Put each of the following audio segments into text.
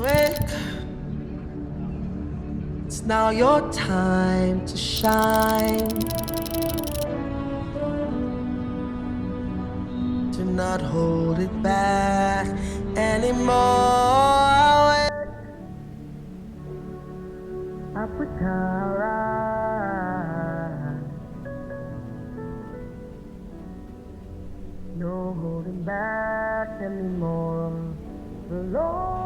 Wake. It's now your time to shine. Do not hold it back anymore. Africa, rise. No holding back anymore. The Lord.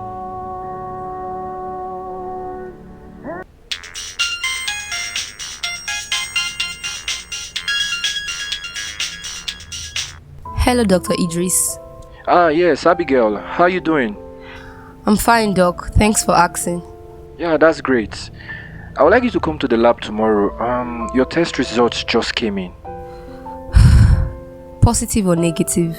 Hello, Dr. Idris. Yes, Abigail. How you doing? I'm fine, Doc. Thanks for asking. Yeah, that's great. I would like you to come to the lab tomorrow. Your test results just came in. Positive or negative?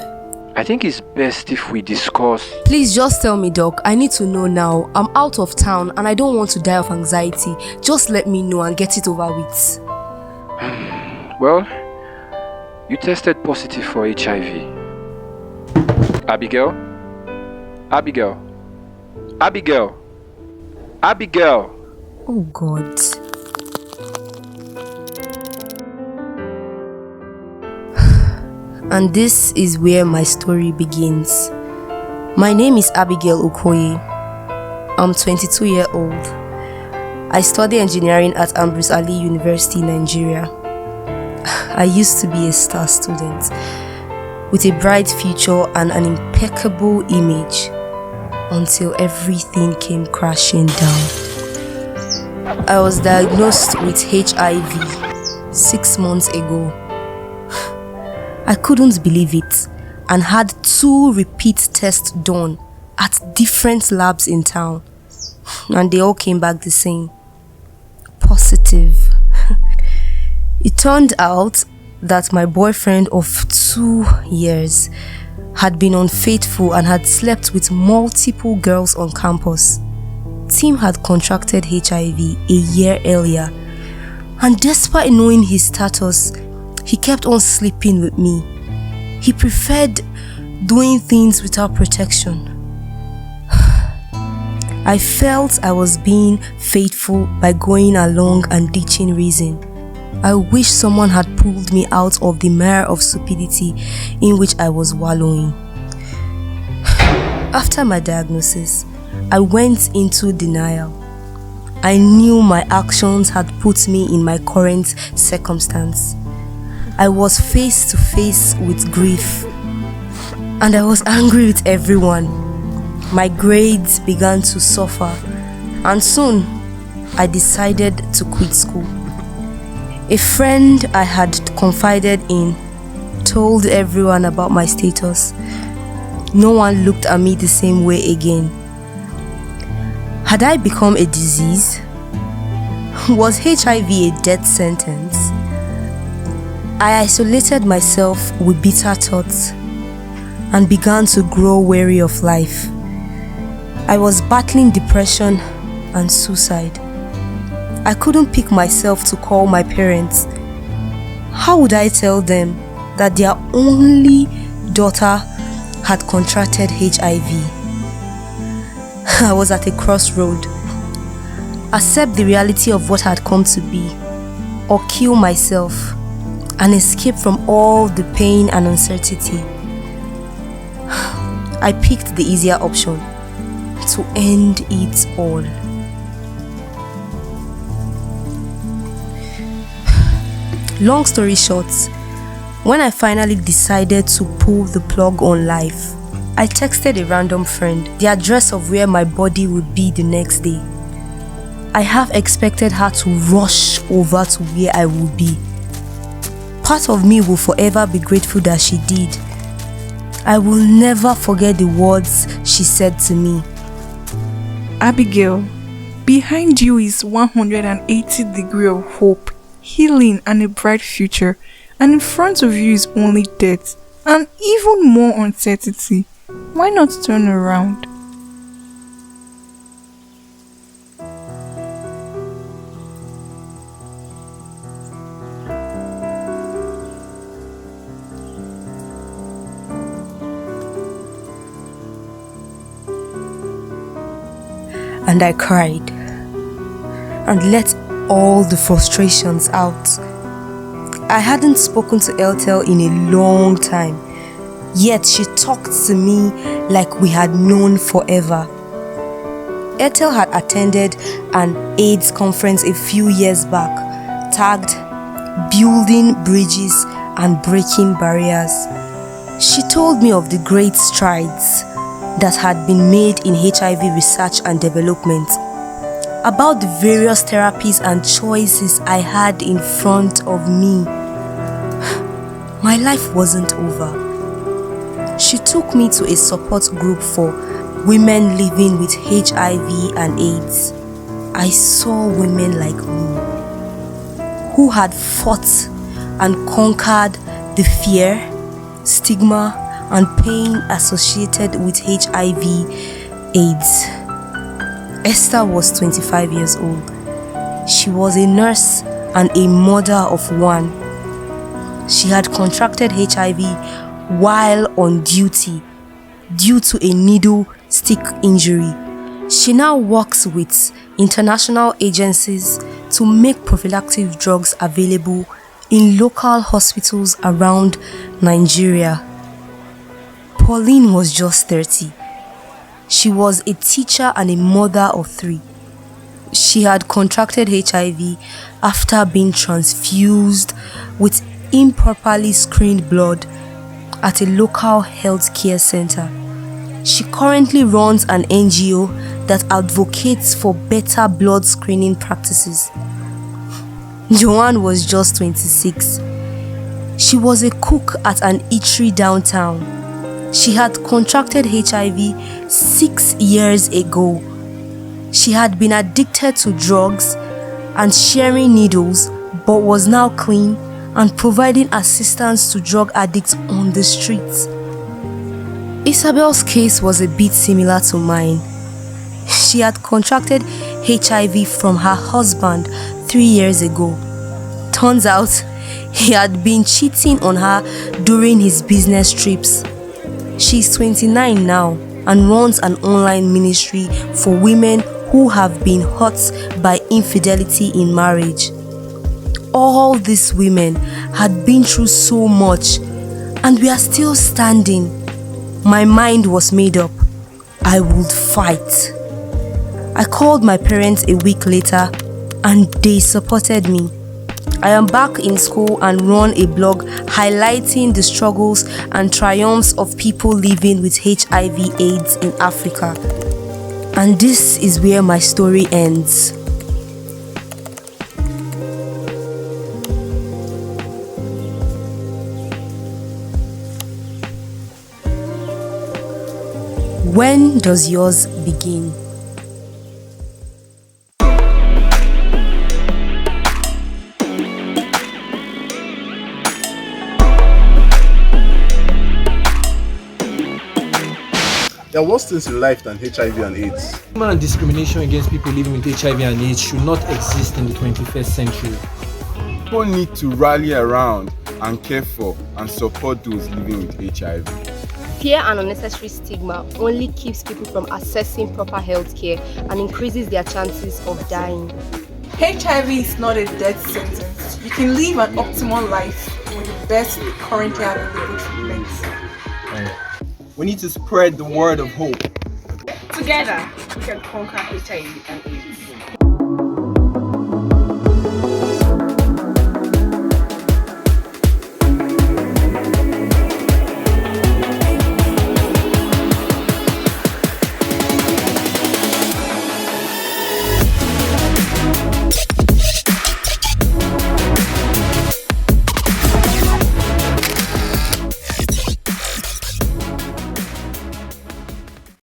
I think it's best if we discuss. Please just tell me, Doc. I need to know now. I'm out of town and I don't want to die of anxiety. Just let me know and get it over with. Well, you tested positive for HIV. Abigail? Abigail? Abigail? Abigail! Oh, God. And this is where my story begins. My name is Abigail Okoye. I'm 22 years old. I study engineering at Ambrose Ali University, Nigeria. I used to be a star student with a bright future and an impeccable image until everything came crashing down. I was diagnosed with HIV 6 months ago. I couldn't believe it and had 2 repeat tests done at different labs in town, and they all came back the same: positive. It turned out that my boyfriend of 2 years had been unfaithful and had slept with multiple girls on campus. Tim had contracted HIV a year earlier, and despite knowing his status, he kept on sleeping with me. He preferred doing things without protection. I felt I was being faithful by going along and ditching reason. I wish someone had pulled me out of the mire of stupidity in which I was wallowing. After my diagnosis, I went into denial. I knew my actions had put me in my current circumstance. I was face to face with grief, and I was angry with everyone. My grades began to suffer, and soon I decided to quit school. A friend I had confided in told everyone about my status. No one looked at me the same way again. Had I become a disease? Was HIV a death sentence? I isolated myself with bitter thoughts and began to grow weary of life. I was battling depression and suicide. I couldn't pick myself to call my parents. How would I tell them that their only daughter had contracted HIV? I was at a crossroad. Accept the reality of what had come to be, or kill myself and escape from all the pain and uncertainty. I picked the easier option: to end it all. Long story short, when I finally decided to pull the plug on life, I texted a random friend the address of where my body would be the next day. I half expected her to rush over to where I would be. Part of me will forever be grateful that she did. I will never forget the words she said to me. Abigail, behind you is 180 degrees of hope, healing, and a bright future, and in front of you is only death and even more uncertainty. Why not turn around? and I cried and let all the frustrations out. I hadn't spoken to Ethel in a long time, yet she talked to me like we had known forever. Ethel had attended an AIDS conference a few years back, tagged Building Bridges and Breaking Barriers. She told me of the great strides that had been made in HIV research and development, about the various therapies and choices I had in front of me. My life wasn't over. She took me to a support group for women living with HIV and AIDS. I saw women like me who had fought and conquered the fear, stigma, and pain associated with HIV/AIDS. Esther was 25 years old. She was a nurse and a mother of one. She had contracted HIV while on duty due to a needle stick injury. She now works with international agencies to make prophylactic drugs available in local hospitals around Nigeria. Pauline was just 30. She was a teacher and a mother of 3. She had contracted HIV after being transfused with improperly screened blood at a local health care center. She currently runs an NGO that advocates for better blood screening practices. Joanne was just 26. She was a cook at an eatery downtown. She had contracted HIV 6 years ago. She had been addicted to drugs and sharing needles, but was now clean and providing assistance to drug addicts on the streets. Isabel's case was a bit similar to mine. She had contracted HIV from her husband 3 years ago. Turns out, he had been cheating on her during his business trips. She's 29 now and runs an online ministry for women who have been hurt by infidelity in marriage. All these women had been through so much, and we are still standing. My mind was made up. I would fight. I called my parents a week later, and they supported me. I am back in school and run a blog highlighting the struggles and triumphs of people living with HIV/AIDS in Africa. And this is where my story ends. When does yours begin? There are worse things in life than HIV and AIDS. Stigma and discrimination against people living with HIV and AIDS should not exist in the 21st century. People need to rally around and care for and support those living with HIV. Fear and unnecessary stigma only keeps people from accessing proper health care and increases their chances of dying. HIV is not a death sentence. You can live an optimal life with the best currently available treatments. We need to spread the word of hope. Together, we can conquer HIV and AIDS.